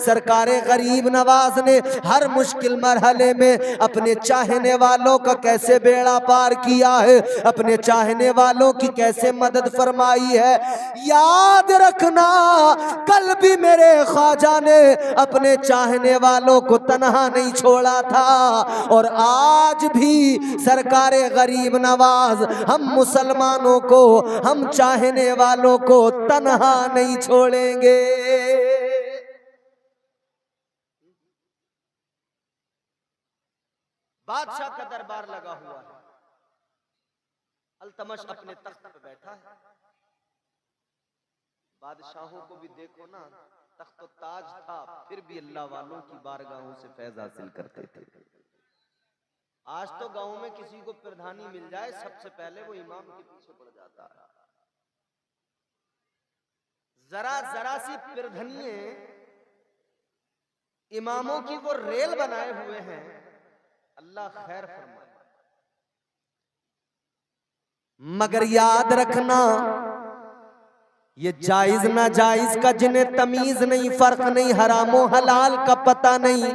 सरकारे गरीब नवाज ने हर मुश्किल मरहले में अपने चाहने वालों का कैसे बेड़ा पार किया है, अपने चाहने वालों की कैसे मदद फरमाई है। याद रखना कल भी मेरे ख्वाजा ने अपने चाहने वालों को तन्हा नहीं छोड़ा था, और आज भी सरकारे गरीब नवाज हम मुसलमानों को, हम चाहने वालों को तन्हा नहीं छोड़ेंगे। बादशाह का दरबार लगा हुआ है, अल्तमश अपने तख्त पर बैठा है। बादशाहों को भी देखो ना, तख्त ताज था फिर भी अल्लाह वालों की बारगाहों से फैज हासिल करते थे। आज तो गांव में किसी को प्रधानी मिल जाए सबसे पहले वो इमाम के पीछे पड़ जाता है। जरा जरा सी प्रधानी इमामों की वो रेल बनाए हुए हैं, अल्लाह खैर फरमाए। मगर याद रखना ये जायज ना जायज का जिन्हें तमीज नहीं, फर्क नहीं, हरामो हलाल का पता नहीं,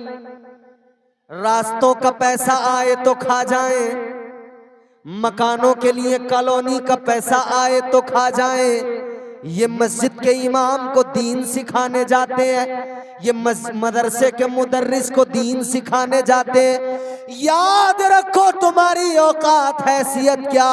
रास्तों का पैसा आए तो खा जाएं, मकानों के लिए कॉलोनी का पैसा आए तो खा जाएं। ये मस्जिद के इमाम को दीन सिखाने जाते हैं, ये मदरसे के मुदर्रिस को दीन सिखाने जाते हैं। याद रखो तुम्हारी औकात हैसियत क्या।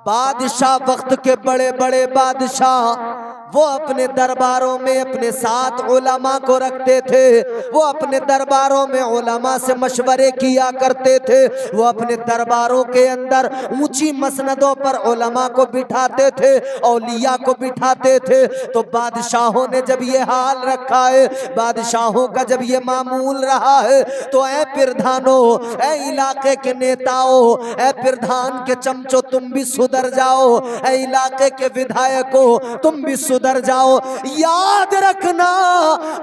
बादशाह वक्त के बड़े बड़े बादशाह वो अपने दरबारों में अपने साथ उलमा को रखते थे, वो अपने दरबारों में उलमा से मशवरे किया करते थे, वो अपने दरबारों के अंदर ऊंची मसनदों पर उलमा को बिठाते थे, औलिया को बिठाते थे। तो बादशाहों ने जब ये हाल रखा है, बादशाहों का जब ये मामूल रहा है, तो ऐ प्रधानों, ऐ इलाके के नेताओं, ऐ प्रधान के चमचों तुम भी सुधर जाओ, ऐ इलाके के विधायकों तुम भी सुधर जाओ। याद रखना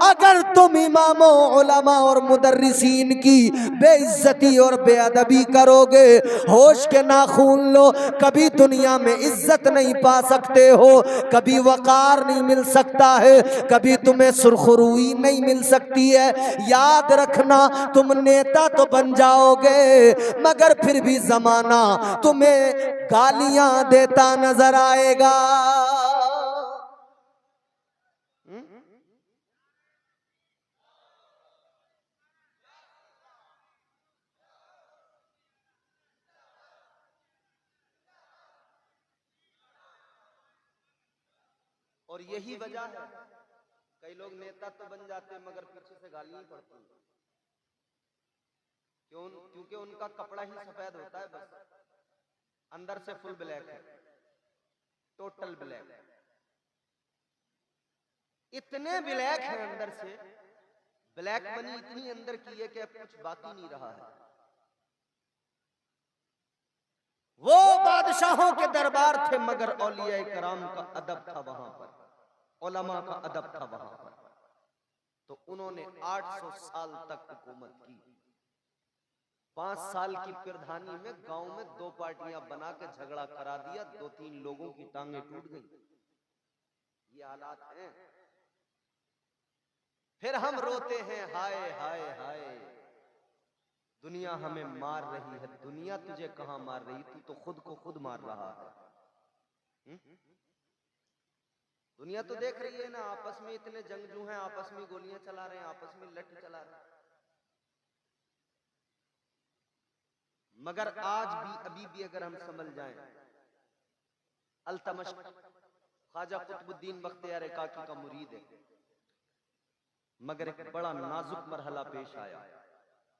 अगर तुम इमामों, उलमा और मुदर्रिसीन की बेइज्जती और बेअदबी करोगे, होश के नाखून लो, कभी दुनिया में इज्जत नहीं पा सकते हो, कभी वकार नहीं मिल सकता है, कभी तुम्हें सुरखरुई नहीं मिल सकती है। याद रखना तुम नेता तो बन जाओगे मगर फिर भी जमाना तुम्हें गालियां देता नजर आएगा। और यही वजह है कई लोग नेता तो बन जाते हैं मगर पीछे से गालियां पड़ती हैं। क्योंकि उनका कपड़ा ही सफेद होता है, बस अंदर से फुल ब्लैक है, टोटल ब्लैक। इतने ब्लैक है अंदर से, ब्लैक मनी इतनी अंदर की है कि अब कुछ बाकी नहीं रहा है। वो बादशाहों के दरबार थे मगर औलिया कराम का अदब था वहां पर, उलमा का अदब था वहां पर। तो उन्होंने 800 साल तक हुकूमत की। 5 साल की प्रधानी में गांव में 2 पार्टियां बना के झगड़ा करा दिया, 2-3 लोगों की टांगे टूट गई। ये हालात हैं। फिर हम रोते हैं हाय हाय हाय, दुनिया हमें मार रही है। दुनिया तुझे कहां मार रही, तू तो खुद को खुद मार रहा है। दुनिया तो देख रही है ना, आपस में इतने जंगजू हैं, आपस में गोलियां चला रहे हैं, आपस में लठ चला रहे हैं। मगर आज भी अभी भी अगर हम समझ जाएं, अल्तमश ख्वाजा कुतुबुद्दीन बख्तियार काकी का मुरीद है, मगर एक बड़ा नाजुक मरहला पेश आया।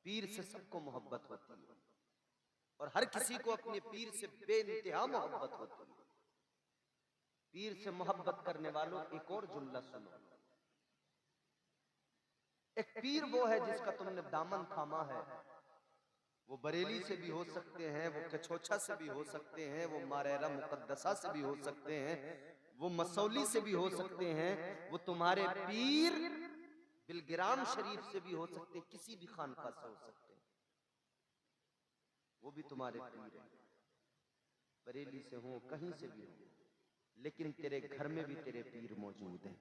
पीर से सबको मोहब्बत होती है और हर किसी को अपने पीर से बेइंतहा मोहब्बत होती है। पीर से मोहब्बत करने वालों एक और जुमला सुनो। एक पीर वो है जिसका तुमने दामन थामा है। वो बरेली से भी हो सकते हैं, वो कछोछा से भी हो सकते हैं, वो मारेरा मुकद्दसा से भी हो सकते हैं, वो मसौली से भी हो सकते हैं, वो तुम्हारे पीर बिलगिराम शरीफ से भी हो सकते हैं, किसी भी खानका से हो सकते हैं, वो भी तुम्हारे पीर हैं। बरेली से हो, कहीं से भी हो, लेकिन तेरे घर में भी तेरे पीर मौजूद हैं।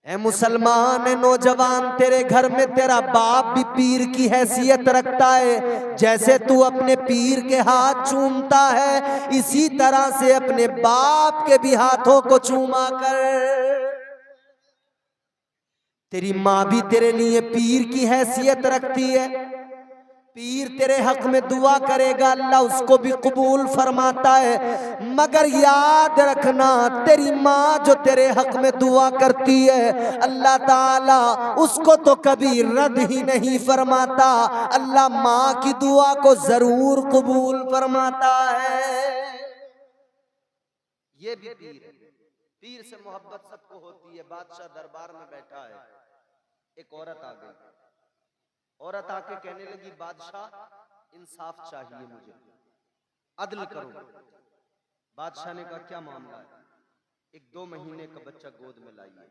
ए मुसलमान ए नौजवान, तेरे घर में तेरा बाप भी पीर की हैसियत रखता है। जैसे तू अपने पीर के हाथ चूमता है, इसी तरह से अपने बाप के भी हाथों को चूमा कर। तेरी माँ भी तेरे लिए पीर की हैसियत रखती है। पीर तेरे हक में दुआ करेगा, अल्लाह उसको भी कबूल फरमाता है। मगर याद रखना, तेरी माँ जो तेरे हक में दुआ करती है, अल्लाह ताला उसको तो कभी रद्द ही नहीं फरमाता। अल्लाह माँ की दुआ को जरूर कबूल फरमाता है। ये भी पीर है। पीर से मोहब्बत सबको होती है। बादशाह दरबार में बैठा है, एक औरत आ गई। औरत आके कहने लगी, बादशाह इंसाफ चाहिए मुझे, अदल करो। बादशाह ने कहा, क्या मामला है? एक 2 महीने का बच्चा गोद में लाइए।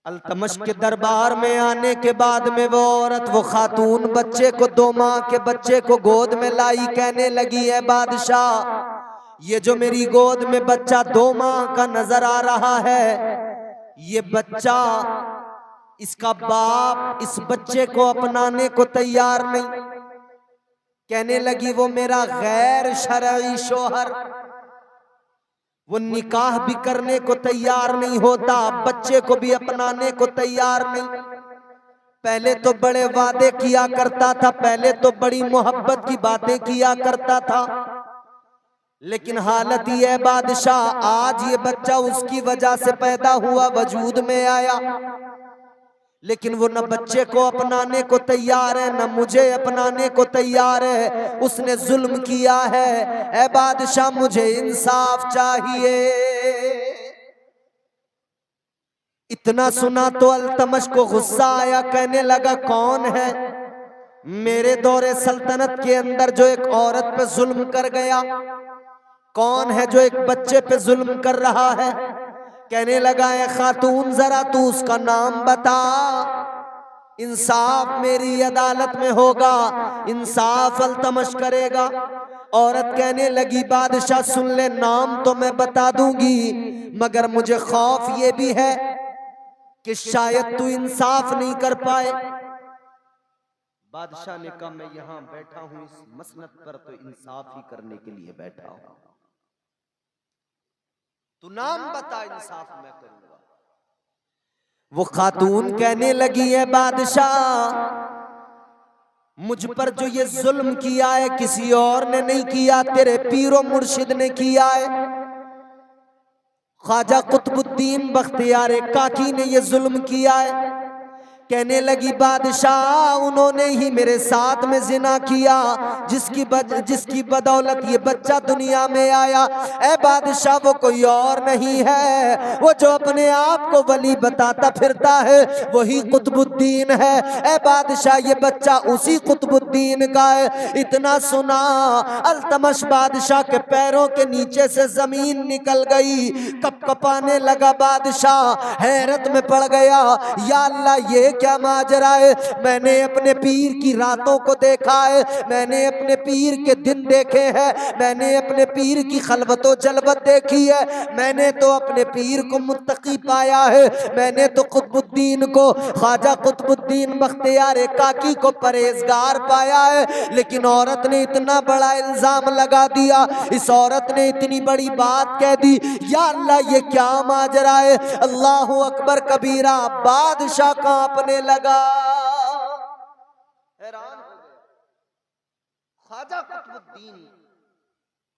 अल्तमश के दरबार में आने के बाद में वो औरत, वो खातून बच्चे को, 2 माह के बच्चे को गोद में लाई। कहने लगी, है बादशाह, ये जो मेरी गोद में बच्चा 2 माह का नजर आ रहा है, ये बच्चा, इसका बाप इस बच्चे को अपनाने को तैयार नहीं। कहने लगी, वो मेरा गैर शरई शोहर, वो निकाह भी करने को तैयार नहीं होता, बच्चे को भी अपनाने को तैयार नहीं। पहले तो बड़े वादे किया करता था, पहले तो बड़ी मोहब्बत की बातें किया करता था, लेकिन हालत ये है बादशाह, आज ये बच्चा उसकी वजह से पैदा हुआ, वजूद में आया, लेकिन वो न बच्चे को अपनाने को तैयार है, न मुझे अपनाने को तैयार है। उसने जुल्म किया है। ऐ बादशाह, मुझे इंसाफ चाहिए। इतना सुना तो अल्तमश को गुस्सा आया। कहने लगा, कौन है? मेरे दौरे सल्तनत के अंदर जो एक औरत पे जुल्म कर गया, कौन है जो एक बच्चे पे जुल्म कर रहा है? कहने लगा, है खातून, जरा तू उसका नाम बता, इंसाफ मेरी अदालत में होगा, इंसाफ अल्तमश करेगा। औरत कहने लगी, बादशाह सुन ले, नाम तो मैं बता दूंगी, मगर मुझे खौफ ये भी है कि शायद तू इंसाफ नहीं कर पाए। बादशाह ने कहा, मैं यहां बैठा हूं इस मसनद पर तो इंसाफ ही करने के लिए बैठा हूं। तू नाम बता, इंसाफ मैं करूंगा। वो खातून कहने लगी, है बादशाह, मुझ पर जो ये जुल्म किया है किसी और ने नहीं किया, तेरे पीरो मुर्शिद ने किया है। ख्वाजा कुतुबुद्दीन बख्तियार काकी ने ये जुल्म किया है। कहने लगी, बादशाह, उन्होंने ही मेरे साथ में जिना किया, जिसकी बदौलत ये बच्चा दुनिया में आया। ऐ बादशाह, वो कोई और नहीं है, वो जो अपने आप को वली बताता फिरता है वही कुतुबुद्दीन है। ऐ बादशाह, ये बच्चा उसी कुतुबुद्दीन का है। इतना सुना, अल्तमश बादशाह के पैरों के नीचे से जमीन निकल गई, कपकपाने लगा। बादशाह हैरत में पड़ गया, या अल्लाह, ये क्या माजरा है? मैंने अपने पीर की रातों को देखा है, मैंने अपने पीर के दिन देखे हैं, मैंने अपने पीर की खलवतो जलवत देखी है, मैंने तो अपने पीर को मुत्तकी पाया है, मैंने तो कुतुबुद्दीन को, ख्वाजा कुतुबुद्दीन बख्तियार काकी को परहेजगार पाया है। लेकिन औरत ने इतना बड़ा इल्जाम लगा दिया, इस औरत ने इतनी बड़ी बात कह दी, या अल्लाह, ये क्या माजरा है? अल्लाहु अकबर कबीरा। बादशाह कांपने लगा, हैरान हो गया। ख्वाजा कुतुबुद्दीन,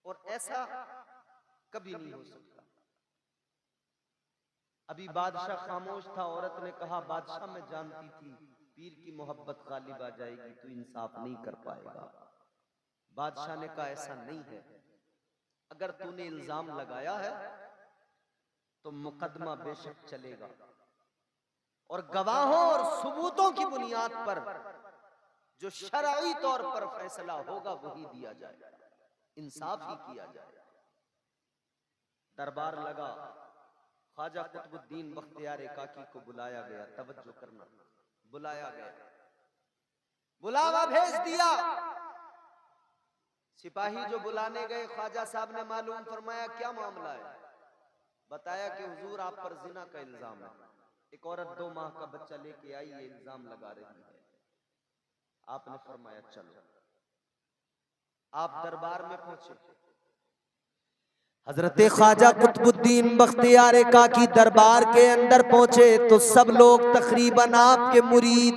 और ऐसा कभी नहीं हो सकता। अभी बादशाह खामोश था। औरत ने कहा, बादशाह, मैं जानती थी पीर की मोहब्बत गालिब आ जाएगी, तू इंसाफ नहीं कर पाएगा। बादशाह ने कहा, ऐसा नहीं है, अगर तूने इल्जाम लगाया है तो मुकदमा बेशक चलेगा, और गवाहों और सबूतों की बुनियाद पर जो शरई तौर पर फैसला होगा वही दिया जाएगा, इंसाफ ही किया जाएगा। दरबार लगा, ख्वाजा कुतुबुद्दीन बख्तियार काकी को बुलाया गया। तवज्जो करना, बुलाया गया, बुलावा भेज दिया। सिपाही जो बुलाने गए, ख्वाजा साहब ने मालूम फरमाया, क्या मामला है? बताया कि हुजूर आप पर जिना का इल्जाम है। एक औरत 2 माह का बच्चा लेके आई, ये इल्जाम लगा रही है। आपने फरमाया चलो। आप दरबार में पहुंचे, हजरत ख्वाजा कुतुबुद्दीन बख्तियार काकी दरबार के अंदर पहुंचे तो सब लोग तकरीबन आपके मुरीद,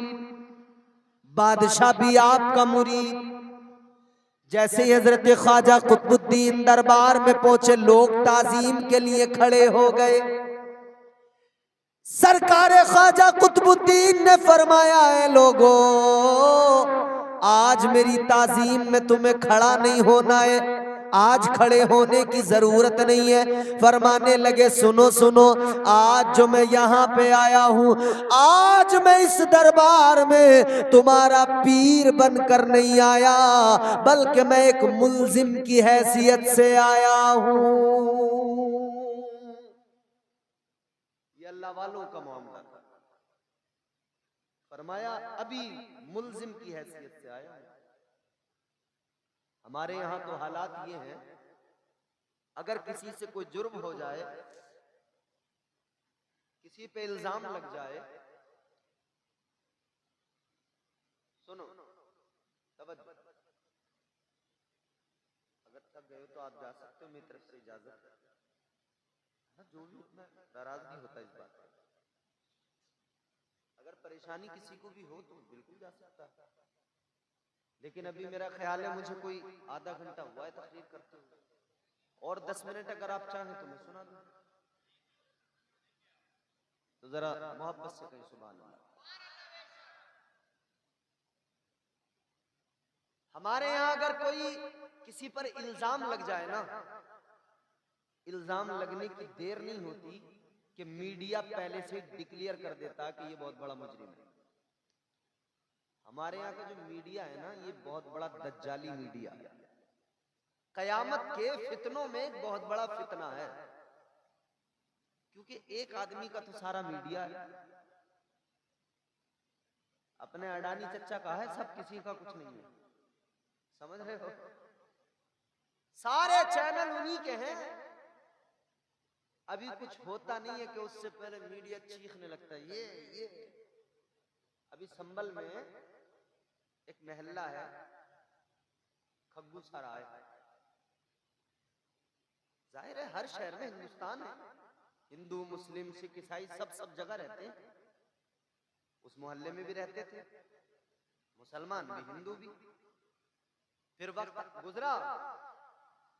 बादशाह भी आपका मुरीद। जैसे ही हजरत ख्वाजा कुतुबुद्दीन दरबार में पहुंचे, लोग ताजीम के लिए खड़े हो गए। सरकार ख्वाजा कुतुबुद्दीन ने फरमाया है लोगों, आज मेरी ताजीम में तुम्हें खड़ा नहीं होना है, आज खड़े होने की जरूरत नहीं है। फरमाने लगे सुनो सुनो, आज जो मैं यहाँ पे आया हूँ, आज मैं इस दरबार में तुम्हारा पीर बनकर नहीं आया, बल्कि मैं एक मुल्जिम की हैसियत से आया हूँ। ये अल्लाह वालों का मामला था। फरमाया अभी मुल्जिम की हैसियत से आया। हमारे यहाँ तो हालात ये हैं, अगर किसी से कोई जुर्म हो जाए, किसी पे इल्जाम लग जाए, सुनो तवज्जो, अगर थक गए हो तो आप जा सकते हो, मेरी तरफ से इजाजत है। जो भी उतना नाराज नहीं होता इस बात पर। अगर परेशानी किसी को भी हो तो बिल्कुल जा सकता है, लेकिन अभी मेरा ख्याल है मुझे कोई आधा घंटा हुआ है तकरीर करते हुए, और 10 मिनट अगर आप चाहें तो मैं सुना दूं। तो जरा मोहब्बत से कहीं सुभान अल्लाह। हमारे यहाँ अगर कोई किसी पर इल्जाम लग जाए ना, इल्जाम लगने की देर नहीं होती कि मीडिया पहले से डिक्लेयर कर देता कि ये बहुत बड़ा मुजरिम है। हमारे यहाँ का जो मीडिया है ना, ये बहुत बड़ा दज्जाली मीडिया है। कयामत के फितनों में एक बहुत बड़ा फितना है, क्योंकि एक आदमी का तो सारा मीडिया है। अपने अडानी चच्चा का है सब, किसी का कुछ नहीं है, समझ रहे हो? सारे चैनल उन्हीं के हैं। अभी कुछ होता नहीं है कि उससे पहले मीडिया चीखने लगता है ये। अभी संभल में एक महल्ला है खग्गू सराय, जाहिर है हर शहर में हिंदुस्तान है, हिंदू मुस्लिम सिख ईसाई सब जगह रहते हैं। उस मोहल्ले में भी रहते थे मुसलमान भी हिंदू भी। फिर वक्त गुजरा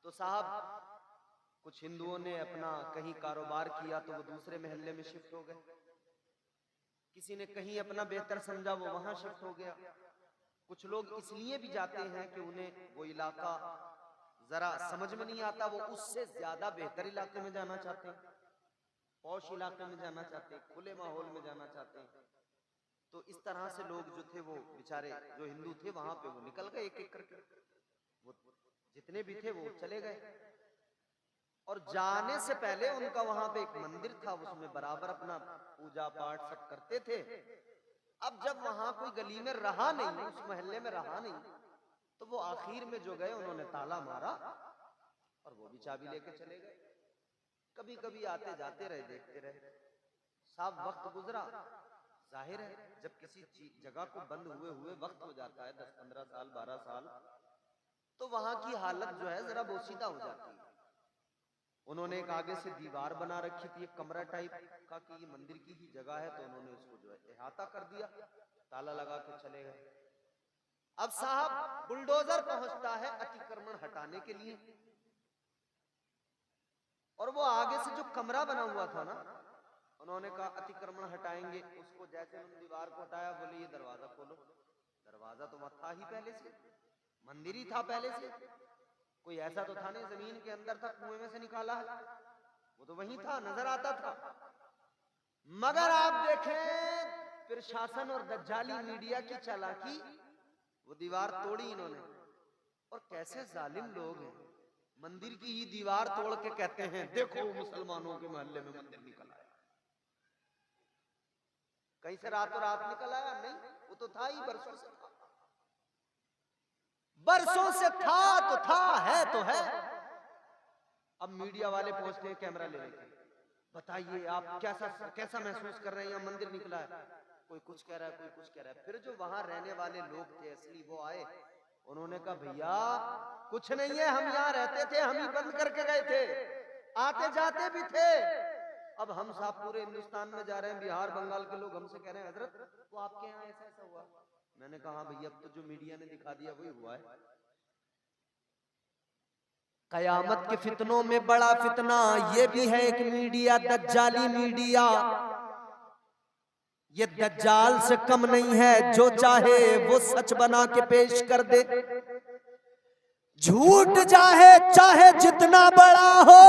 तो साहब कुछ हिंदुओं ने अपना कहीं कारोबार किया तो वो दूसरे मोहल्ले में शिफ्ट हो गए, किसी ने कहीं अपना बेहतर समझा वो वहां शिफ्ट हो गया। कुछ लोग इसलिए भी जाते हैं कि उन्हें वो इलाका जरा समझ में नहीं आता, वो उससे ज्यादा बेहतर इलाके में जाना चाहते हैं, पौश इलाके में जाना चाहते हैं, खुले माहौल में जाना चाहते हैं। तो इस तरह से लोग जो थे वो बेचारे जो हिंदू थे वहां पे वो निकल गए एक एक करके, वो जितने भी थे वो चले गए। और जाने से पहले उनका वहां पे एक मंदिर था, उसमें बराबर अपना पूजा पाठ सब करते थे। अब जब वहां कोई गली में रहा नहीं, उस मोहल्ले में रहा नहीं, तो वो आखिर में जो गए उन्होंने ताला मारा और वो भी चाबी लेके चले गए। कभी कभी आते जाते रहे, देखते रहे। साहब वक्त गुजरा, जाहिर है जब किसी जगह को बंद हुए वक्त हो जाता है 10-15 साल 12 साल, तो वहां की हालत जो है जरा बोसीदा हो जाती है। उन्होंने एक आगे से दीवार बना रखी थी, एक कमरा टाइप का कि ये मंदिर की ही जगह है, तो उन्होंने उसको जो है इहाता कर दिया, ताला लगा के चले गए। अब साहब बुलडोजर पहुंचता है अतिक्रमण हटाने के लिए, और वो आगे से जो कमरा बना हुआ था ना, उन्होंने कहा अतिक्रमण हटाएंगे। उसको जैसे उन्होंने दीवार को हटाया, बोले ये दरवाजा खोलो। दरवाजा तो वहां था ही पहले से, मंदिर ही था पहले से, कोई ऐसा तो था नहीं जमीन के अंदर था, कुएं में से निकाला है, वो तो वहीं था, नजर आता था। मगर आप देखें फिर शासन और दज्जाली मीडिया की चालाकी, वो दीवार तोड़ी इन्होंने। और कैसे जालिम लोग हैं, मंदिर की ही दीवार तोड़ के कहते हैं देखो मुसलमानों के मोहल्ले में मंदिर निकल आया। कहीं से रातों रात निकल आया? नहीं, वो तो था ही, बरसों से था, बरसों से था तो था, है तो है। अब मीडिया वाले पहुंचते हैं कैमरा लेने के, बताइए आप कैसा कैसा महसूस कर रहे हैं? यहाँ मंदिर निकला है, कोई कुछ कह रहा है, कोई कुछ कह रहा है। फिर जो वहां रहने वाले लोग थे असली, वो आए, उन्होंने कहा भैया कुछ नहीं है, हम यहाँ रहते थे, हम ही बंद करके गए थे, आते जाते भी थे। अब हम साहब पूरे हिंदुस्तान में जा रहे हैं, बिहार बंगाल के लोग हमसे कह रहे हैं हजरत वो आपके यहाँ ऐसा ऐसा हुआ। मैंने कहा भैया अब तो जो मीडिया ने दिखा दिया वही हुआ है। कयामत के फितनों में बड़ा फितना ये भी है एक मीडिया, दज्जाली मीडिया। ये दज्जाल से कम नहीं है, जो चाहे वो सच बना के पेश कर दे। झूठ चाहे जितना बड़ा हो,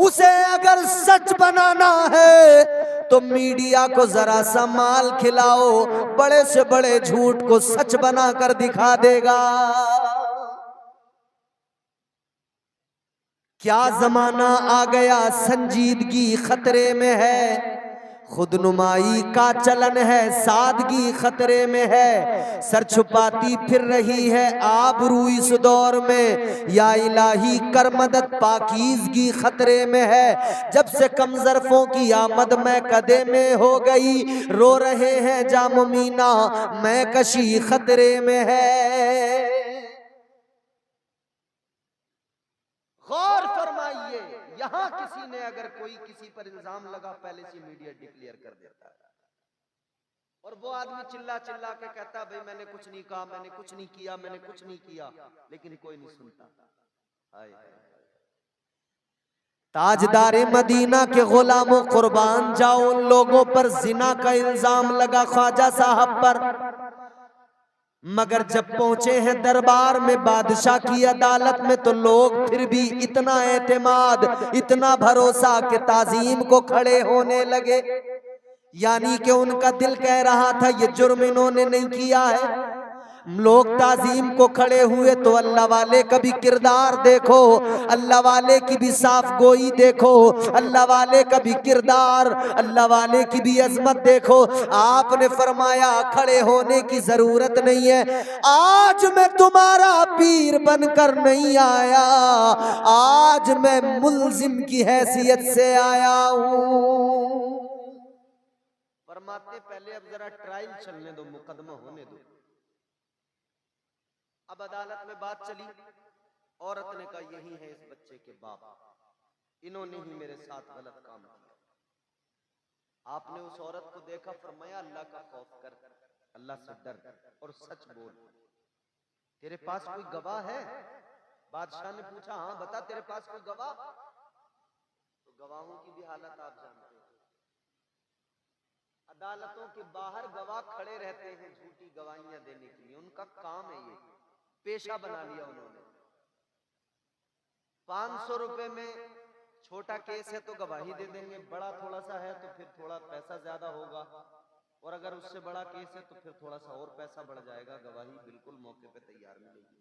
उसे अगर सच बनाना है तो मीडिया को जरा सा माल खिलाओ, बड़े से बड़े झूठ को सच बना कर दिखा देगा। क्या जमाना आ गया, संजीदगी खतरे में है, खुदनुमाई का चलन है, सादगी खतरे में है, सर छुपाती फिर रही है आबरू इस दौर में, या इलाही कर मदद पाकीज़गी खतरे में है। जब से कम ज़र्फ़ों की आमद मैं कदे में हो गई, रो रहे हैं जाम मीना मैं कशी खतरे में है। गौर फरमाइए, यहां किसी ने अगर कोई किसी पर इल्जाम लगा, पहले से मीडिया डिक्लेयर कर देता है, और वो आदमी चिल्ला चिल्ला के कहता भाई मैंने कुछ नहीं कहा, मैंने कुछ नहीं किया, मैंने कुछ नहीं किया, लेकिन कोई नहीं सुनता। ताजदारे मदीना के गुलामों कुर्बान जाओ, उन लोगों पर जिना का इल्जाम लगा ख्वाजा साहब पर, मगर जब पहुंचे हैं दरबार में बादशाह की अदालत में तो लोग फिर भी इतना एतमाद, इतना भरोसा कि ताजीम को खड़े होने लगे। यानी कि उनका दिल कह रहा था ये जुर्म इन्होंने नहीं किया है। लोग ताजीम को खड़े हुए तो अल्लाह वाले का भी किरदार देखो, अल्लाह वाले की भी साफ गोई देखो, अल्लाह वाले का भी किरदार, अल्लाह वाले की भी अजमत देखो। आपने फरमाया खड़े होने की जरूरत नहीं है, आज मैं तुम्हारा पीर बनकर नहीं आया, आज मैं मुल्जिम की हैसियत से आया हूं। फरमाते पहले अब जरा ट्रायल चलने दो, मुकदमा होने दो। अब अदालत में बात चली, औरत ने कहा यही है इस बच्चे के बाप, इन्होंने ही मेरे साथ गलत काम किया। आपने उस औरत को देखा, फरमाया अल्लाह का खौफ कर, अल्लाह से डर और सच बोल। तेरे पास कोई गवाह है? बादशाह ने पूछा हाँ बता तेरे पास कोई गवाह? तो गवाहों की भी हालत आप जानते हैं, अदालतों के बाहर गवाह खड़े रहते हैं झूठी गवाहियां देने के लिए, उनका काम है, ये पेशा बना लिया उन्होंने। 500 रुपए में छोटा केस है तो गवाही दे देंगे, बड़ा थोड़ा सा है तो फिर थोड़ा पैसा ज्यादा होगा, और अगर उससे बड़ा केस है तो फिर थोड़ा सा और पैसा बढ़ जाएगा, गवाही बिल्कुल मौके पे तैयार मिलेगी।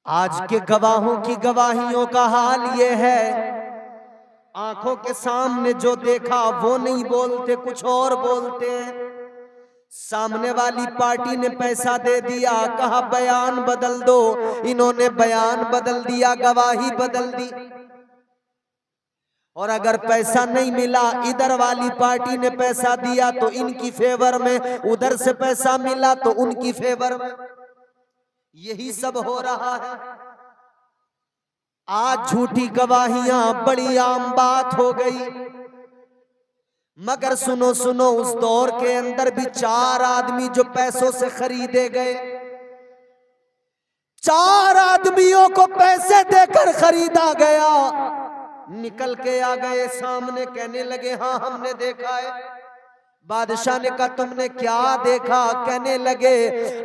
आज के गवाहों की गवाहियों का हाल ये है, आंखों के सामने जो देखा वो नहीं बोलते, कुछ और बोलते हैं। सामने वाली पार्टी ने पैसा दे दिया, कहा बयान बदल दो, इन्होंने बयान बदल दिया, गवाही बदल दी। और अगर पैसा नहीं मिला, इधर वाली पार्टी ने पैसा दिया तो इनकी फेवर में, उधर से पैसा मिला तो उनकी फेवर में, यही सब हो रहा है। आज झूठी गवाहियां बड़ी आम बात हो गई। मगर सुनो सुनो, उस दौर के अंदर भी 4 आदमी जो पैसों से खरीदे गए, 4 आदमियों को पैसे देकर खरीदा गया, निकल के आ गए सामने, कहने लगे हाँ हमने देखा है। बादशाह ने कहा तुमने क्या देखा? कहने लगे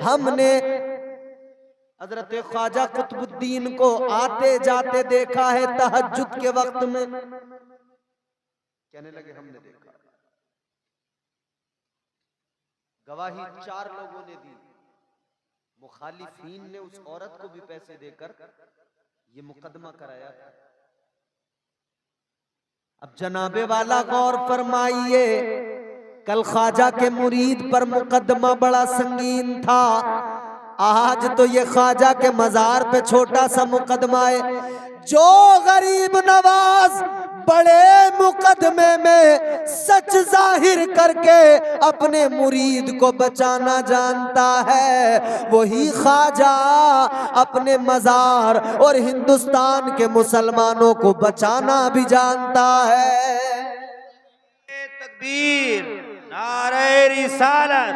हमने हजरत ख्वाजा कुतुबुद्दीन को आते जाते देखा है तहज्जुद के वक्त में। कहने लगे हमने देखा। गवाही 4 लोगों ने दी, मुखालिफीन ने उस औरत को भी पैसे देकर ये मुकदमा कराया था। अब जनाबे वाला गौर फरमाइए, कल ख्वाजा के मुरीद पर मुकदमा बड़ा संगीन था, आज तो ये ख्वाजा के मजार पे छोटा सा मुकदमा है। जो गरीब नवाज बड़े मुकदमे में सच जाहिर करके अपने मुरीद को बचाना जानता है, वही ख्वाजा अपने मजार और हिंदुस्तान के मुसलमानों को बचाना भी जानता है। तकबीर, नारे रिसालत,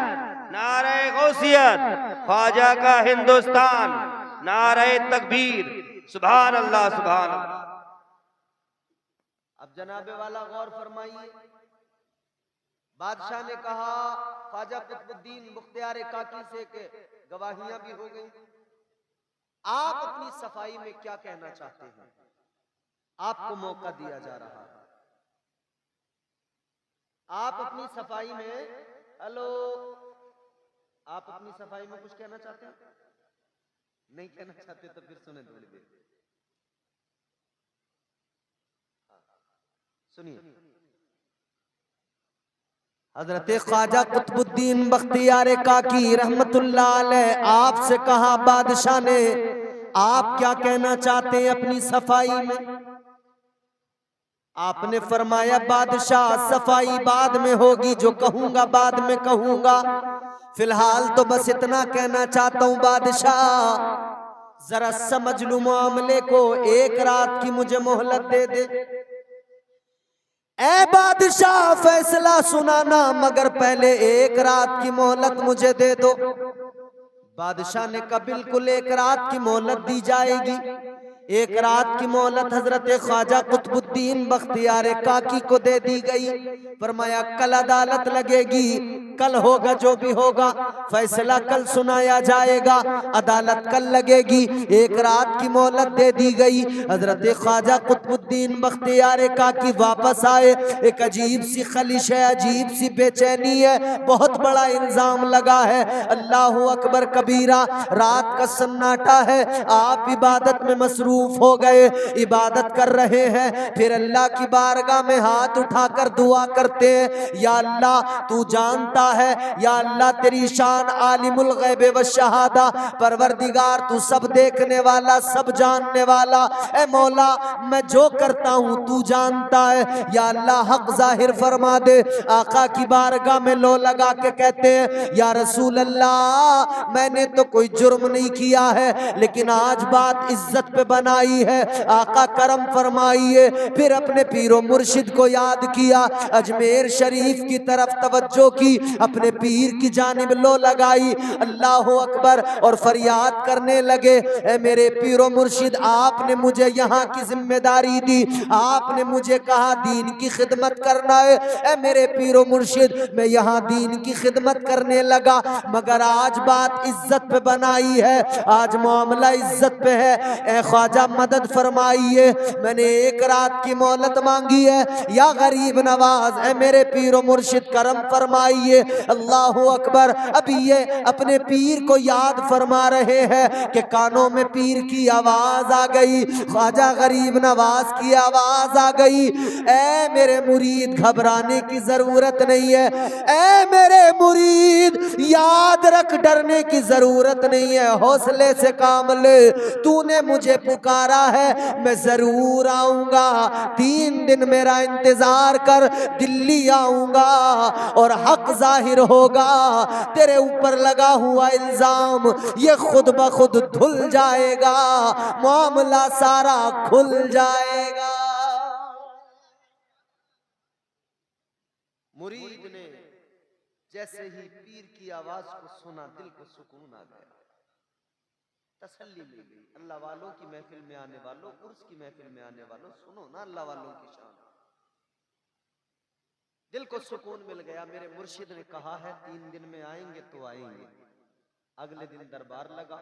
नारे गौसियत, ख्वाजा का हिंदुस्तान, नारे तकबीर, सुभान अल्लाह सुभान अल्लाह। अब जनाबे वाला गौर फरमाइए, बादशाह ने कहा ख्वाजा कुतुबुद्दीन मुख्तियार काकी से के गवाहियां भी हो गई, आप अपनी सफाई में क्या कहना चाहते हैं? आपको मौका दिया जा रहा है, आप अपनी सफाई में, हेलो, आप अपनी सफाई में कुछ कहना चाहते हैं? नहीं कहना चाहते तो फिर सुने थोड़ी देर, सुनिए। हजरत ख्वाजा कुतुबुद्दीन बख्तियार काकी रहमतुल्लाह अलैह आपसे कहा बादशाह ने, आप क्या कहना चाहते हैं अपनी सफाई में? आपने फरमाया बादशाह सफाई बाद में होगी, जो कहूंगा बाद में कहूंगा, फिलहाल तो बस इतना कहना चाहता हूं बादशाह, जरा समझ लूं मामले को, एक रात की मुझे मोहलत दे दे। ऐ बादशाह फैसला सुनाना, मगर पहले एक रात की मोहलत मुझे दे दो। बादशाह ने कहा बिल्कुल एक रात की मोहलत दी जाएगी। एक रात की मोहलत हजरत ख्वाजा कुतुबुद्दीन बख्तियार काकी को दे दी गई। फरमाया कल अदालत लगेगी, कल होगा जो भी होगा, फैसला कल सुनाया जाएगा, अदालत कल लगेगी। एक रात की मोहलत दे दी गई। हजरत ख्वाजा कुतुबुद्दीन बख्तियार काकी वापस आए। एक अजीब सी खलिश है, अजीब सी बेचैनी है, बहुत बड़ा इल्जाम लगा है। अल्लाह अकबर कबीरा, रात का सन्नाटा है, आप इबादत में मसरूफ हो गए, इबादत कर रहे हैं, फिर अल्लाह की बारगाह में हाथ उठाकर दुआ करते हैं, या अल्लाह तू जानता है, या अल्लाह तेरी शान आलिमुल गैब व शहादा, परवरदिगार तू सब देखने वाला, सब जानने वाला, ए मौला मैं जो करता हूँ तू जानता है, या अल्लाह हक जाहिर फरमा दे। आका की बारगाह में लो लगा के कहते हैं, या रसूल अल्लाह मैंने तो कोई जुर्म नहीं किया है, लेकिन आज बात इज्जत पे बनाई है, आका करम फरमाइए। फिर अपने पीरो मुर्शिद को याद किया, अजमेर शरीफ की तरफ तवज्जो की, अपने पीर की जानिब लो लगाई, अल्लाह अकबर, और फरियाद करने लगे, ए मेरे पीरो मुर्शिद आपने मुझे यहाँ की जिम्मेदारी दी, आपने मुझे कहा दीन की खिदमत करना है, ए मेरे पीरो मुर्शिद मैं यहाँ दीन की खिदमत करने लगा, मगर आज बात इज्जत पे बनाई है, आज मामला इज्जत पे है, ए ख्वाजा मदद फरमाइए। मैंने एक रात की मोहलत मांगी है, या गरीब नवाज ए मेरे पीरो मुर्शिद करम फरमाइए। अल्लाह अकबर। अभी ये अपने पीर को याद फरमा रहे हैं कि कानों में पीर की आवाज आ गई, ख्वाजा गरीब नवाज की आवाज आ गई, ए मेरे मुरीद घबराने की जरूरत नहीं है, ए मेरे मुरीद याद रख डरने की जरूरत नहीं है, हौसले से काम ले, तूने मुझे पुकारा है मैं जरूर आऊंगा, 3 दिन मेरा इंतजार कर, दिल्ली आऊंगा और हक जाहिर होगा, तेरे ऊपर लगा हुआ इल्जाम ये खुद ब खुद धुल जाएगा, मामला सारा खुल जाएगा। मुरीद ने जैसे ही पीर की आवाज को सुना दिल को सुकून आ गया, तसल्ली मिल गई। अल्लाह वालों की महफिल में आने वालों, उर्स की महफिल में आने वालों, सुनो ना अल्लाह वालों की शान, दिल को सुकून मिल गया। मेरे मुर्शिद ने कहा है 3 दिन में आएंगे तो आएंगे। अगले दिन दरबार लगा,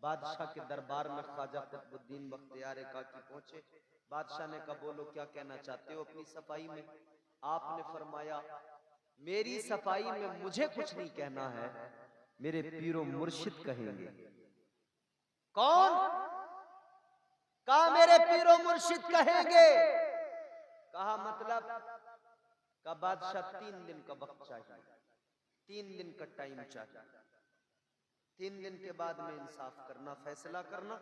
बादशाह के दरबार में ख्वाजा कुतुबुद्दीन बख्तियार काकी पहुंचे। बादशाह ने कहा बोलो क्या कहना चाहते हो अपनी सफाई में? आपने फरमाया मेरी सफाई में मुझे कुछ नहीं कहना है, मेरे पीरो मुर्शिद कहेंगे। कौन? कहा मेरे पीरो मुर्शिद कहेंगे। कहा मतलब? का बादशाह 3 दिन का वक्त चाहिए, 3 दिन का टाइम चाहिए, 3 दिन के बाद में इंसाफ करना, फैसला करना,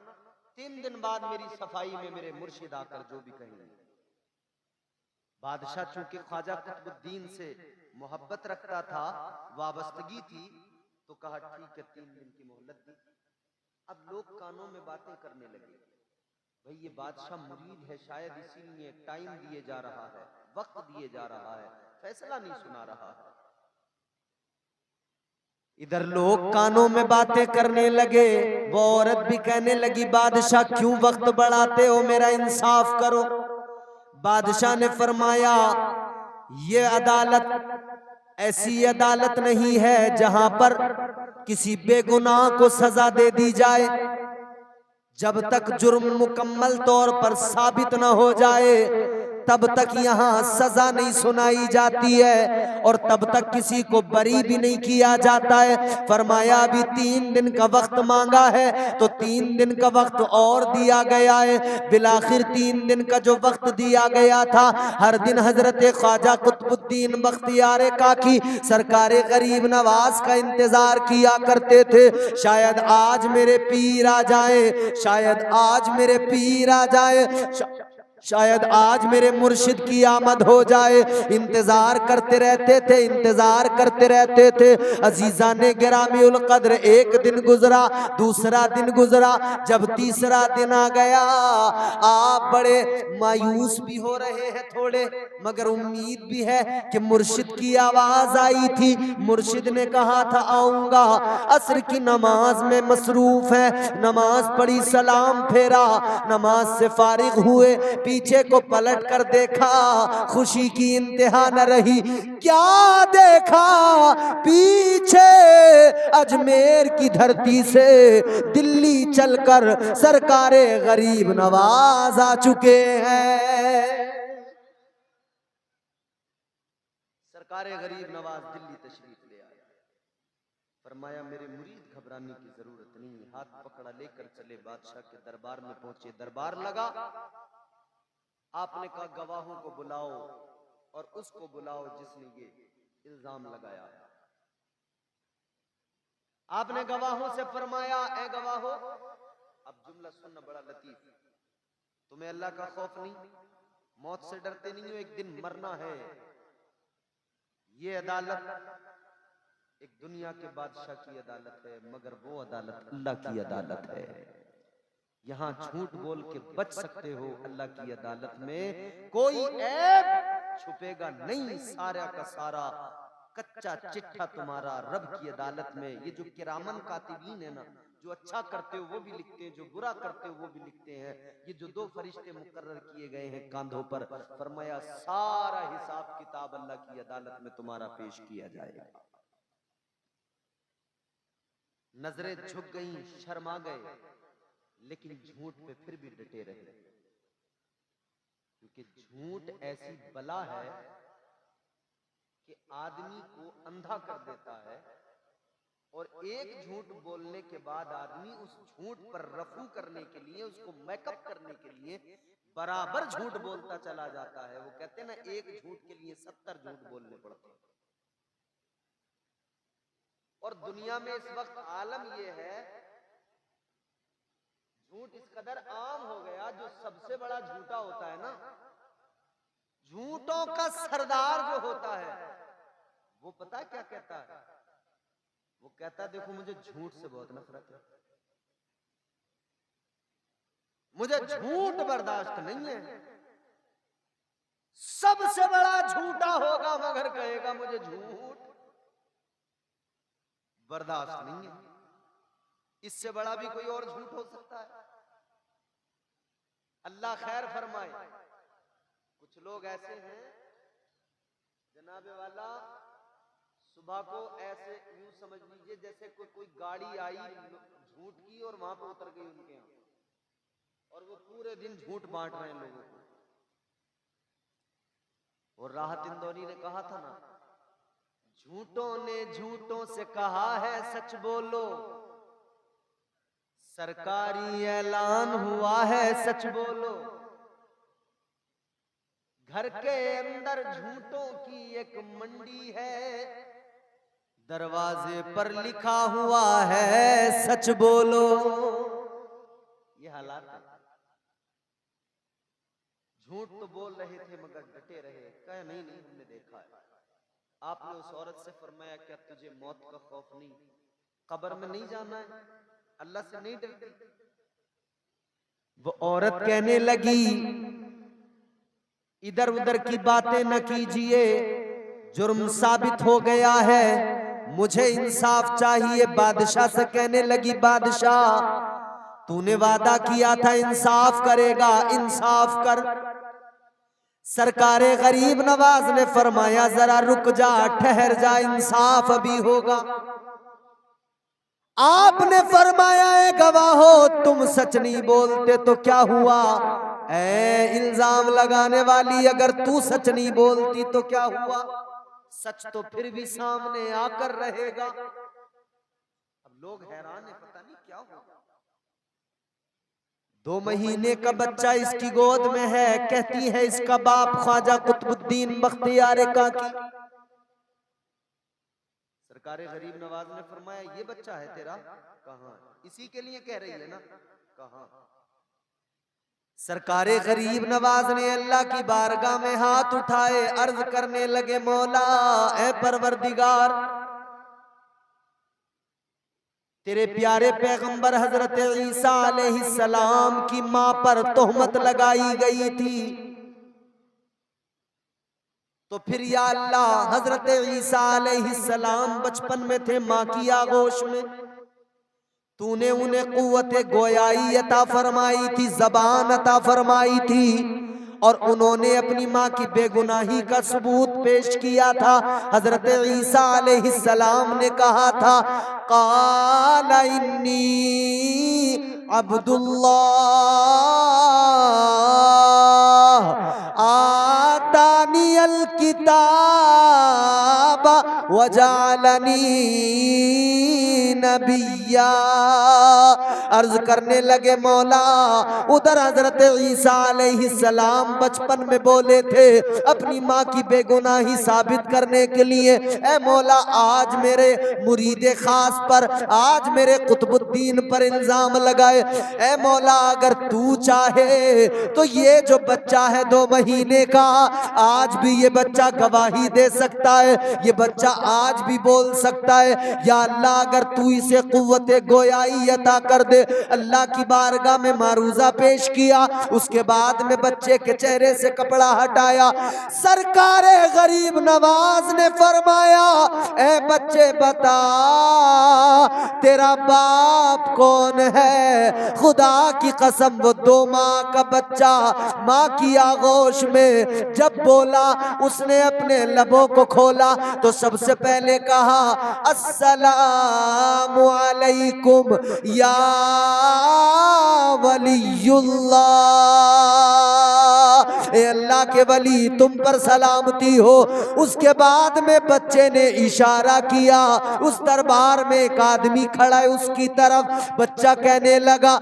3 दिन बाद मेरी सफाई में मेरे मुर्शिद आकर जो भी कहेंगे। बादशाह चूंकि ख्वाजा कुतुबुद्दीन से मोहब्बत रखता था, वाबस्तगी थी, तो कहा ठीक है 3 दिन की मोहलत दी। अब लोग कानों में बातें करने लगे, भाई ये बादशाह मुरीद है, शायद इसीलिए टाइम दिए जा रहा है, वक्त दिए जा रहा है, फैसला नहीं सुना रहा है। इधर लोग कानों में बातें करने लगे, वो औरत भी कहने लगी बादशाह क्यों वक्त बढ़ाते हो, मेरा इंसाफ करो। बादशाह ने फरमाया ये अदालत ऐसी अदालत नहीं है जहां पर किसी बेगुनाह को सजा दे दी जाए। जब तक जुर्म मुकम्मल तौर पर साबित न हो जाए तब तक यहाँ सजा नहीं सुनाई जाती है और तब तक किसी को बरी भी नहीं किया जाता है। फरमाया अभी 3 दिन का वक्त मांगा है तो 3 दिन का वक्त और दिया गया है। बिलाखिर 3 दिन का जो वक्त दिया गया था, हर दिन हजरत ख्वाजा कुतुबुद्दीन बख्तियार काकी सरकारे गरीब नवाज का इंतजार किया करते थे। शायद आज मेरे पीर आ जाए, शायद आज मेरे पीर आ जाए, शायद आज मेरे मुर्शिद की आमद हो जाए। इंतजार करते रहते थे, इंतजार करते रहते थे। अजीजा ने गिरामी उल कद्र, एक दिन गुजरा, दूसरा दिन गुजरा, जब तीसरा दिन आ गया आप बड़े मायूस भी हो रहे हैं थोड़े, मगर उम्मीद भी है कि मुर्शिद की आवाज आई थी। मुर्शिद ने कहा था आऊंगा, असर की नमाज में मसरूफ है, नमाज पढ़ी, सलाम फेरा, नमाज से फारिग हुए, पीछे को पलट कर देखा, खुशी की इंतहा न रही। क्या देखा, पीछे अजमेर की धरती से दिल्ली चलकर सरकारे गरीब नवाज आ चुके हैं। सरकारे गरीब नवाज दिल्ली तशरीफ ले आए। फरमाया मेरे मुरीद घबराने की जरूरत नहीं, हाथ पकड़ा लेकर चले, बादशाह के दरबार में पहुंचे। दरबार लगा, आपने कहा गवाहों को बुलाओ और उसको बुलाओ जिसने ये इल्जाम लगाया। आपने गवाहों से फरमाया ए गवाहों, अब जुमला सुनना बड़ा लतीफ, तुम्हें अल्लाह का खौफ नहीं, मौत से डरते नहीं हो, एक दिन मरना है। ये अदालत एक दुनिया के बादशाह की अदालत है, मगर वो अदालत अल्लाह की अदालत है। यहाँ झूठ बोल के बच सकते हो, अल्लाह की अदालत में कोई ऐब छुपेगा नहीं, सारा का सारा कच्चा चिट्ठा तुम्हारा रब की अदालत में। ये जो किरामन कातिबीन है ना, जो अच्छा करते हो वो भी लिखते हैं, जो बुरा करते हो वो भी लिखते हैं। ये जो 2 फरिश्ते मुकर्रर किए गए हैं कांधों पर, फरमाया सारा हिसाब किताब अल्लाह की अदालत में तुम्हारा पेश किया जाएगा। नजरें झुक गई, शर्मा गए, लेकिन झूठ पे फिर भी डटे रहे, क्योंकि झूठ ऐसी बला है कि आदमी को अंधा कर देता है और एक झूठ बोलने के बाद आदमी उस झूठ पर रफू करने के लिए, उसको मेकअप करने के लिए बराबर झूठ बोलता चला जाता है। वो कहते हैं ना, एक झूठ के लिए 70 झूठ बोलने पड़ते हैं। और दुनिया में इस वक्त आलम यह है, झूठ इस कदर आम हो गया, जो सबसे बड़ा झूठा होता है ना, झूठों का सरदार जो होता है, वो पता है क्या कहता है? वो कहता है देखो मुझे झूठ से बहुत नफरत है, मुझे झूठ बर्दाश्त नहीं है। सबसे बड़ा झूठा होगा मगर कहेगा मुझे झूठ बर्दाश्त नहीं है। इससे बड़ा भी कोई और झूठ हो सकता है? अल्लाह खैर फरमाए। कुछ लोग ऐसे हैं जनाबे वाला, सुबह को ऐसे यूं समझ लीजिए जैसे कोई गाड़ी आई झूठ की और वहां पर उतर गई उनके यहाँ, और वो पूरे दिन झूठ बांट रहे हैं लोगों को। और राहत इंदौरी ने कहा था ना, झूठों ने झूठों से कहा है सच बोलो, सरकारी ऐलान हुआ है सच बोलो। घर के अंदर झूठों की एक मंडी है, दरवाजे पर लिखा हुआ है सच बोलो। ये हालात हैं। झूठ तो बोल रहे थे मगर डटे रहे। कहे नहीं नहीं हमने देखा है। आपने उस औरत से फरमाया क्या तुझे मौत का खौफ नहीं, कब्र में नहीं जाना है, अल्लाह से नहीं डरती? वो औरत कहने लगी इधर उधर की बातें न कीजिए, जुर्म साबित हो गया है, मुझे इंसाफ चाहिए। बादशाह से कहने लगी बादशाह तूने वादा किया था इंसाफ करेगा, इंसाफ कर। सरकारे गरीब नवाज ने फरमाया जरा रुक जा, ठहर जा, इंसाफ अभी होगा। आपने फरमाया है गवाहो तुम सच नहीं बोलते तो क्या हुआ? ऐ इल्जाम लगाने वाली अगर तू सच नहीं बोलती तो क्या हुआ? सच तो फिर भी सामने आकर रहेगा। अब लोग हैरान है, पता नहीं क्या होगा। 2 महीने का बच्चा इसकी गोद में है, कहती है इसका बाप ख्वाजा कुतुबुद्दीन बख्तियार काकी। सरकारे गरीब नवाज ने फरमाया ये बच्चा है तेरा? कहाँ? इसी के लिए कह रही है ना? कहाँ? सरकारे गरीब नवाज ने अल्लाह की बारगाह में हाथ उठाए, अर्ज करने लगे मौला ऐ परवरदिगार, तेरे प्यारे पैगंबर हजरत ईसा अलैहिस्सलाम की मां पर तोहमत लगाई गई थी, तो फिर या अल्लाह हजरत ईसा अलैहिस्सलाम बचपन में थे माँ की आगोश में, तूने उन्हें कुव्वत गोयाई अता फरमाई थी, जबान अता फरमाई थी, और उन्होंने अपनी माँ की बेगुनाही का सबूत पेश किया था। हजरत ईसा अलैहिस्सलाम ने कहा था काला इन्नी अब्दुल्लाह आतानियल किताब वजालनी नबिया। अर्ज करने लगे मौला उधर हजरत ईसा अलैहिस्सलाम बचपन में बोले थे अपनी माँ की बेगुनाही साबित करने के लिए, ऐ मौला आज मेरे मुरीदे खास पर, आज मेरे कुतुबुद्दीन पर इल्जाम लगाए। ऐ मौला अगर तू चाहे तो ये जो बच्चा है 2 महीने का, आज भी ये बच्चा गवाही दे सकता है, ये बच्चा आज भी बोल सकता है। या अल्लाह अगर तू इसे कुव्वते गोयाई अता कर दे। अल्लाह की बारगाह में मारूजा पेश किया, उसके बाद में बच्चे के चेहरे से कपड़ा हटाया। सरकारे गरीब नवाज ने फरमाया ऐ बच्चे बता तेरा बाप कौन है? खुदा की कसम वो 2 माह का बच्चा माँ की आगोश में जब बोला, उसने अपने लबों को खोला तो सबसे पहले कहा अस्सलामु अलैकुम या वलीयुल्लाह, ए अल्लाह के वली तुम पर सलामती हो। उसके बाद में बच्चे ने इशारा किया, उस दरबार में एक आदमी खड़ा है उसकी तरफ। बच्चा कहने लगा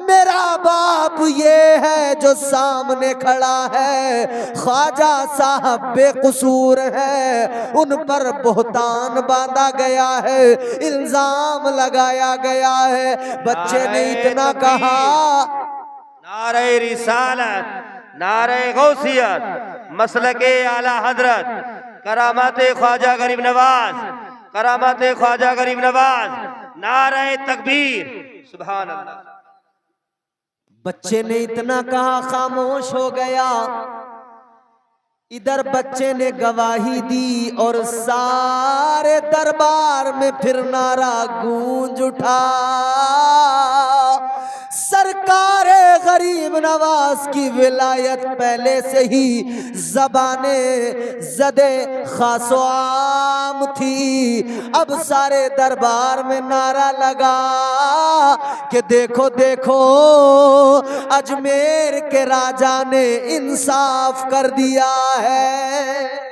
मेरा बाप ये है जो सामने खड़ा है, ख्वाजा साहब बेकसूर है, उन पर बोहतान बांधा गया है, इल्जाम लगाया गया है। बच्चे ने इतना कहा नारे रिसालत, नारे गौसियत, मसलके आला हजरत, करामाते ख्वाजा गरीब नवाज, करामाते ख्वाजा गरीब नवाज, नारे तकबीर, सुभान अल्लाह। बच्चे ने इतना कहा खामोश हो गया। इधर बच्चे ने गवाही दी और सारे दरबार में फिर नारा गूंज उठा सरकारे गरीब नवाज की विलायत पहले से ही ज़बाने ज़दे खासो आम थी। अब सारे दरबार में नारा लगा कि देखो देखो अजमेर के राजा ने इंसाफ कर दिया है।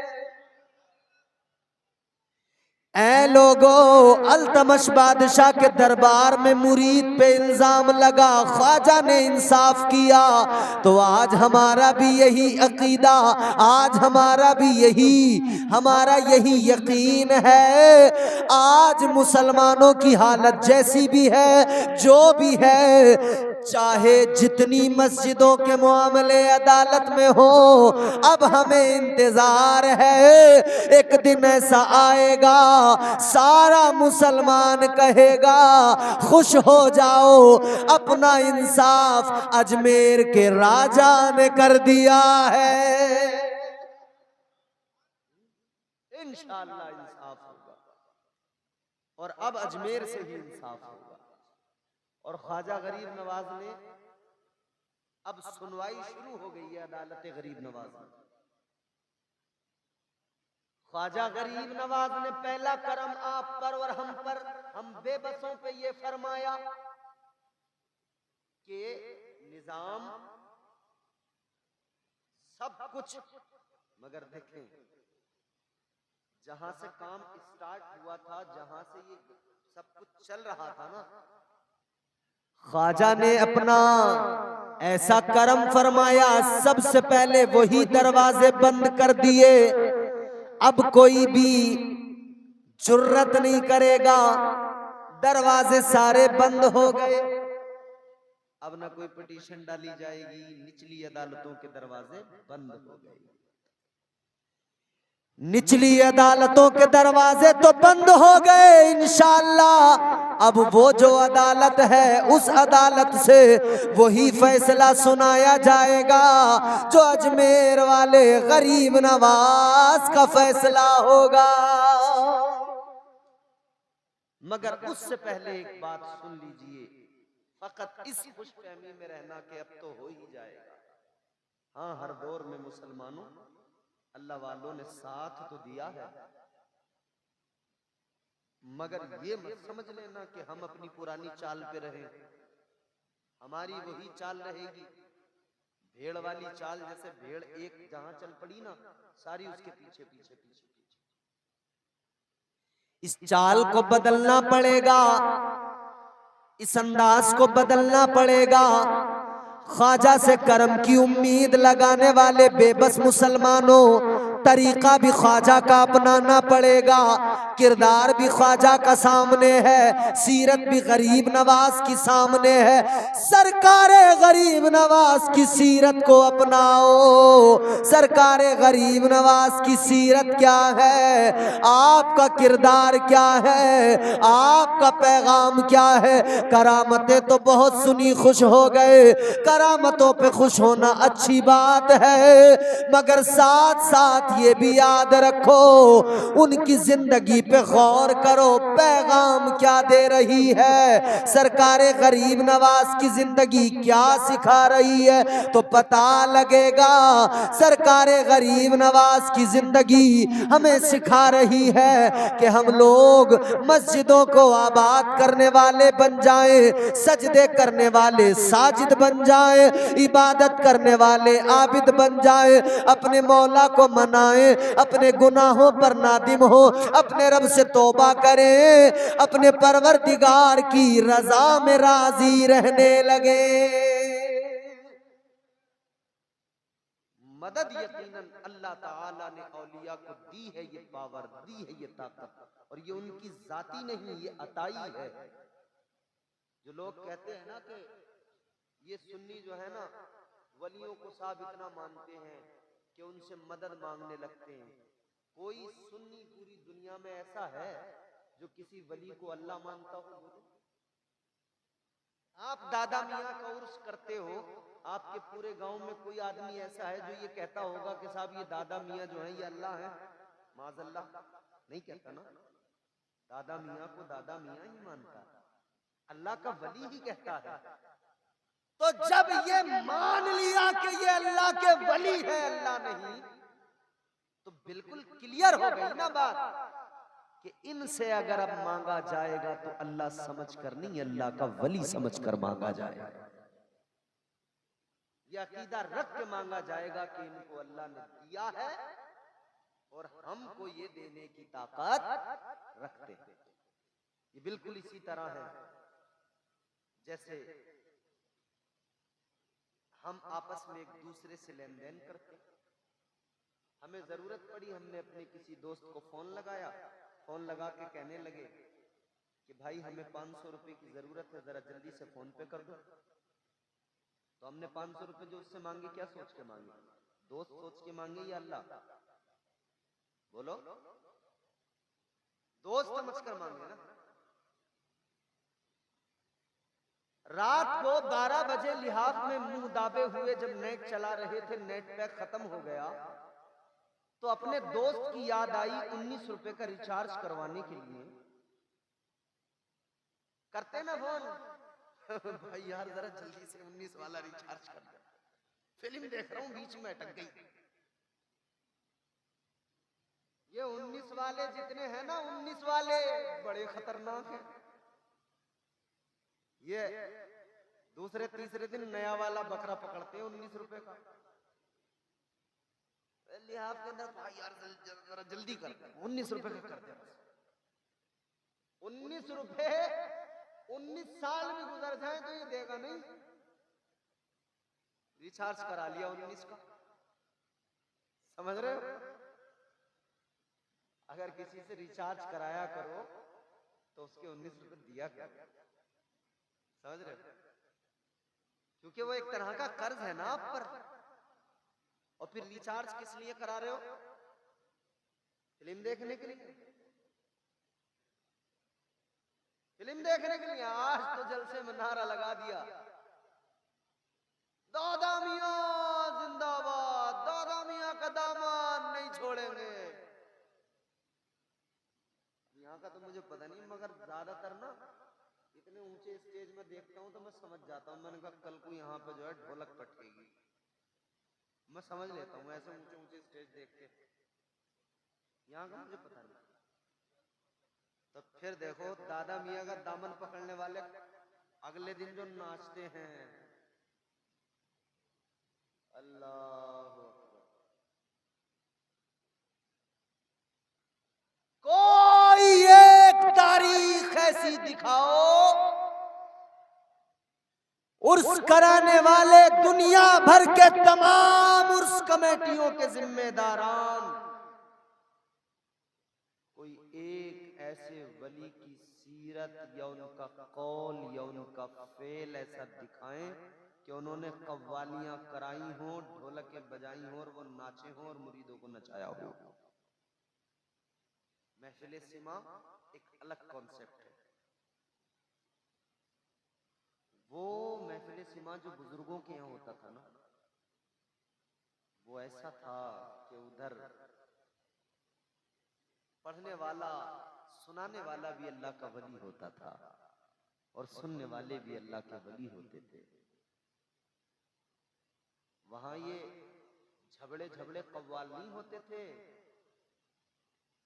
ऐ लोगो, अल्तमश बादशाह के दरबार में मुरीद पे इल्जाम लगा, ख्वाजा ने इंसाफ किया, तो आज हमारा भी यही अकीदा, आज हमारा भी हमारा यही यकीन है। आज मुसलमानों की हालत जैसी भी है, जो भी है, चाहे जितनी मस्जिदों के मामले अदालत में हो, अब हमें इंतजार है, एक दिन ऐसा आएगा सारा मुसलमान कहेगा खुश हो जाओ, अपना इंसाफ अजमेर के राजा ने कर दिया है। इंशाअल्लाह इंसाफ होगा, और अब अजमेर से ही इंसाफ होगा। और ख्वाजा गरीब नवाज ने अब सुनवाई शुरू हो गई है अदालत गरीब नवाज में। ख्वाजा गरीब नवाज ने पहला करम आप पर और हम पर, हम बेबसों पे ये फरमाया कि निजाम सब कुछ, मगर देखें जहां से काम स्टार्ट हुआ था, जहां से ये सब कुछ चल रहा था ना, ख्वाजा ने अपना ऐसा करम फरमाया, सबसे पहले वही दरवाजे बंद कर दिए। अब कोई भी जुर्रत नहीं करेगा, दरवाजे सारे बंद हो गए। अब ना कोई पिटीशन डाली जाएगी, निचली अदालतों के दरवाजे बंद हो गए। निचली अदालतों के दरवाजे तो बंद हो गए इंशाअल्लाह। अब वो जो अदालत है, उस अदालत से वही फैसला सुनाया जाएगा जो अजमेर वाले गरीब नवाज का फैसला होगा। मगर उससे पहले एक बात सुन लीजिए, फकत इस खुशफहमी में रहना कि अब तो हो ही जाएगा। हाँ, हर दौर में मुसलमानों अल्लाह वालों ने साथ तो दिया है, मगर ये मत समझ लेना कि हम अपनी पुरानी चाल पे रहें। हमारी वही चाल रहेगी, भेड़ वाली चाल। जैसे भेड़ एक जहां चल पड़ी ना, सारी उसके पीछे पीछे पीछे पीछे। इस चाल को बदलना पड़ेगा, इस अंदाज को बदलना पड़ेगा। ख्वाजा से करम की उम्मीद लगाने वाले बेबस मुसलमानों, तरीका भी ख्वाजा का अपनाना पड़ेगा, किरदार भी ख्वाजा का सामने है, सीरत भी गरीब नवाज की सामने है। सरकारे गरीब नवाज की सीरत को अपनाओ। सरकारे गरीब नवाज की सीरत क्या है, आपका किरदार क्या है, आपका पैगाम क्या है। करामतें तो बहुत सुनी, खुश हो गए। करामतों पे खुश होना अच्छी बात है, मगर साथ साथ ये भी याद रखो, उनकी जिंदगी पे गौर करो, पैगाम क्या दे रही है। सरकारे गरीब नवाज की जिंदगी क्या सिखा रही है, तो पता लगेगा। सरकारे गरीब नवाज की जिंदगी हमें सिखा रही है कि हम लोग मस्जिदों को आबाद करने वाले बन जाएं, सजदे करने वाले साजिद बन जाएं, इबादत करने वाले आबिद बन जाएं, अपने मौला को मनाएं, अपने गुनाहों पर नादिम हो, अपने रब से तौबा करें, अपने परवरदिगार की रजा में राजी रहने लगे। मदद यकीनन अल्लाह ताला ने औलिया को दी है, ये पावर दी है, ये ताकत, और ये उनकी जाती नहीं, ये अताई है। जो लोग कहते हैं ना कि ये सुन्नी जो है ना, वलियों को साहब इतना मानते हैं कि उनसे मदद मांगने लगते हैं। कोई सुन्नी पूरी दुनिया में ऐसा है जो किसी वली को अल्लाह मानता हो? आप दादा मियाँ का उर्स करते हो, आपके पूरे गांव में कोई आदमी ऐसा है जो ये कहता होगा कि साहब ये दादा मियाँ जो है ये अल्लाह है? माज़अल्लाह नहीं कहता ना। दादा मियाँ को दादा मियाँ ही मानता है, अल्लाह का वली ही कहता है। तो जब ये मान लिया कि ये अल्लाह के वली है, अल्लाह नहीं, तो बिल्कुल क्लियर हो गई ना बात कि इनसे अगर अब मांगा जाएगा तो अल्लाह समझकर नहीं, अल्लाह का वली समझकर मांगा जाएगा। यह अकीदा रख के मांगा जाएगा कि इनको अल्लाह ने दिया है और हमको ये देने की ताकत रखते हैं। ये बिल्कुल इसी तरह है जैसे हम आपस में एक दूसरे से लेन देन करते हैं। हमें जरूरत पड़ी, हमने अपने किसी दोस्त को फोन लगाया, फोन लगा के कहने लगे कि भाई हमें 500 रुपए की जरूरत है, जरा जल्दी से फोन पे कर दो। तो हमने 500 रुपए जो उससे मांगे क्या सोच के मांगे? दोस्त सोच के मांगे या अल्लाह? बोलो, दोस्त समझ कर मांगे ना। रात को 12 बजे लिहाफ में मुंह दाबे हुए जब नेट चला रहे थे, नेट पैक खत्म हो गया, तो अपने दोस्त की याद आई 19 रुपए का रिचार्ज करवाने के लिए। करते ना फोन भाई यार जरा जल्दी से 19 वाला रिचार्ज कर दे, फिल्म देख रहा हूं बीच में अटक गई। ये 19 वाले जितने हैं ना, 19 वाले बड़े खतरनाक हैं। ये दूसरे तीसरे दिन नया वाला बकरा पकड़ते हैं 19 रुपए का। लिहाफ के अंदर भाई यार जरा जल्दी कर, 19 रुपए का कर दे। 19 रुपए 19 साल भी गुजर जाए तो ये देगा नहीं। रिचार्ज करा लिया 19 का, समझ रहे हो? अगर किसी से रिचार्ज कराया करो तो उसके 19 रुपए दिया करो, समझ रहे हो? क्योंकि वो एक तरह का कर्ज है ना आप पर। और फिर रिचार्ज किस लिए करा रहे हो? फिल्म देखने के लिए। फिल्म देखने के लिए। आज तो जलसे में नारा लगा दिया, दादा मियां जिंदाबाद, दादा मियां का दामन नहीं छोड़ेंगे। यहाँ का तो मुझे पता नहीं, मगर ज्यादातर ना इतने ऊंचे स्टेज में देखता हूँ तो मैं समझ जाता हूँ। मैंने कहा कल को यहाँ पे जो है ढोलक पटकेगी, मैं समझ लेता हूँ ऐसे ऊंचे ऊंचे स्टेज देख के। यहाँ का मुझे पता नहीं। तो फिर देखो दादा मियाँ का दामन पकड़ने वाले अगले दिन जो नाचते हैं, अल्लाह कोई एक तारीख ऐसी दिखाओ उर्स कराने वाले दुनिया भर के तमाम उर्स कमेटियों के जिम्मेदारान कोई एक ऐसे वली की सीरत या उनका कौल या उनका फेल ऐसा दिखाएं कि उन्होंने कव्वालियां कराई हो, ढोलकें बजाई हो और वो नाचे हो और मुरीदों को नचाया हो। महफिल सिमा एक अलग कॉन्सेप्ट है। वो महफिल सिमा जो बुजुर्गों के यहाँ होता था ना, वो ऐसा था कि उधर पढ़ने वाला सुनाने वाला भी अल्लाह का वली होता था और सुनने वाले भी अल्लाह के वली होते थे। वहां ये झबड़े झबड़े कव्वाल नहीं होते थे,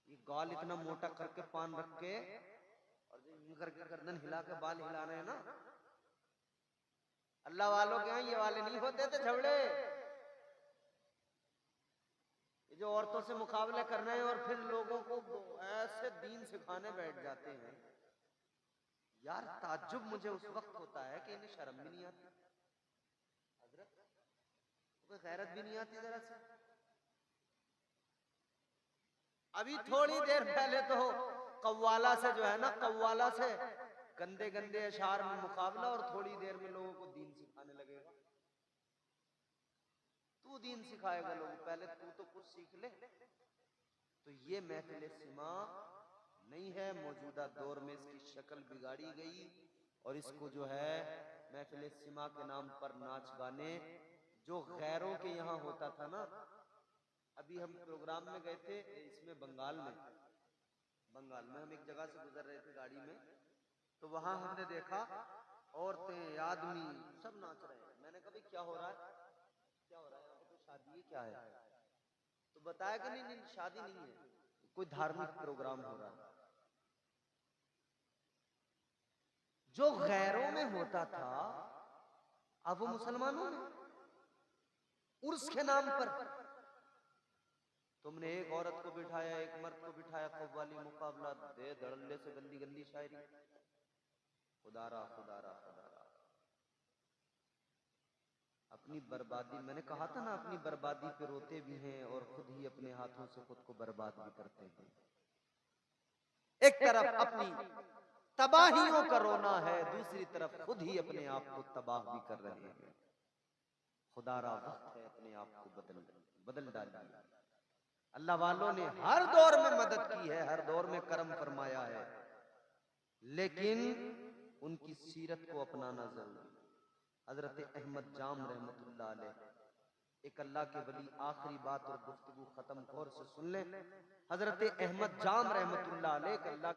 ये गाल इतना मोटा करके पान रख के और जो करके गर्दन हिला के बाल हिला रहे हैं ना, अल्लाह वालों के यहाँ ये वाले नहीं होते थे झबड़े। ये जो औरतों से मुकाबले कर रहे हैं और फिर लोगों को ऐसे दीन सिखाने बैठ जाते हैं, यार ताज्जुब मुझे उस वक्त होता है कि इन्हें शर्म भी नहीं आती, हजरत कोई गैरत भी नहीं आती जरा से। अभी थोड़ी देर पहले तो कव्वाला से जो है ना, कव्वाला से गंदे गंदे अशार में मुकाबला और थोड़ी देर में लोगों को दीन सिखाने लगेगा। तू दीन सिखाएगा लोगों, पहले तू तो कुछ सीख ले। तो ये महफिल सिमा नहीं है, मौजूदा दौर में इसकी शक्ल बिगाड़ी गई और इसको जो है महफिल सिमा के नाम पर नाच गाने जो गैरों के यहाँ होता था ना। अभी हम प्रोग्राम में गए थे इसमें बंगाल में हम एक जगह से गुजर रहे थे गाड़ी में, तो वहां हमने देखा औरतें आदमी सब नाच रहे हैं। मैंने कहा भाई क्या हो रहा है, क्या हो रहा है यहाँ पे, कोई शादी है क्या है? तो बताया कि नहीं नहीं शादी नहीं है, कोई धार्मिक प्रोग्राम हो रहा है। जो गैरों में होता था अब वो मुसलमानों में उर्स के नाम पर। तुमने एक औरत को बिठाया, एक मर्द को बिठाया, कव्वाली मुकाबला, दे धड़ल्ले से गंदी गंदी शायरी, खुदारा खुदारा खुदारा। अपनी बर्बादी, मैंने कहा था ना, अपनी बर्बादी पे रोते भी हैं और खुद ही अपने हाथों से खुद को बर्बाद भी करते हैं। एक तरफ अपनी तबाहियों का रोना है, दूसरी तरफ खुद ही अपने आप को तबाह भी कर रहे हैं। खुदारा वक्त है अपने आप को बदल डालिए। अल्लाह वालों ने हर दौर में मदद की है, हर दौर में करम फरमाया है, लेकिन उनकी सीरत को अपनाना जरूरी। हजरत अहमद जाम रहमतुल्लाह अलैह, एक अल्लाह के वली, आखिरी बात और गुफ्तगू खत्म गौर से सुन ले। हजरत अहमद जाम रहमतुल्लाह अलैह अल्लाह